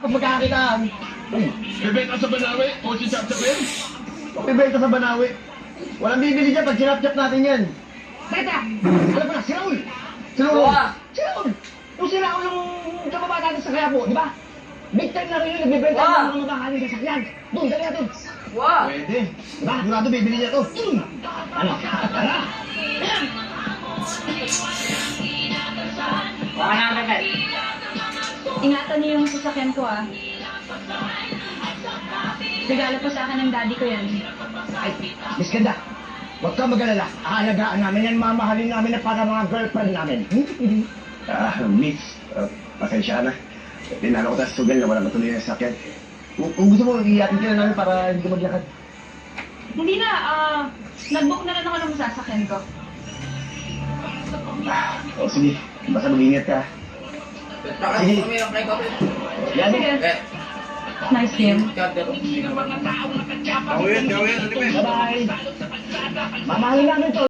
Kung magkakakitaan. Bibenta sa Banawi o si Chapchapin? Kung bibenta sa Banawi. Walang bibili dyan pag sinapchap natin yan. Teka! Alam mo na, si Raul! Si Raul! Si Raul! Yung si Raul yung kababa natin sa kaya po, di ba? Big time na rin yung nagbibenta ng mga mamahaling sasakyan. Doon, dali natin. Wow! Pwede. Diba? Sigurado bibili niya to. Ano? Tara! Baka na ang repet. Ingatan niyo yung sasakyan ko ah. Regalo po sa akin ng daddy ko yan. Ay, Miss Ganda, huwag kang mag-alala. Aalagaan namin yan, mamahalin namin na para mga girlfriend namin. Miss, pasensya na. Tinalo ko tayo sa sugal na wala matuloy na sakyan. Kung gusto mo, iyatin ka na namin para hindi ka maglakad. Hindi na, nag-book na rin ako ng sasakyan ko. O sige, basta mag-ingat ka. Sige. Yan. Sige. Nice game. Gawin, ano ba? Bye-bye. Mamahalin namin to.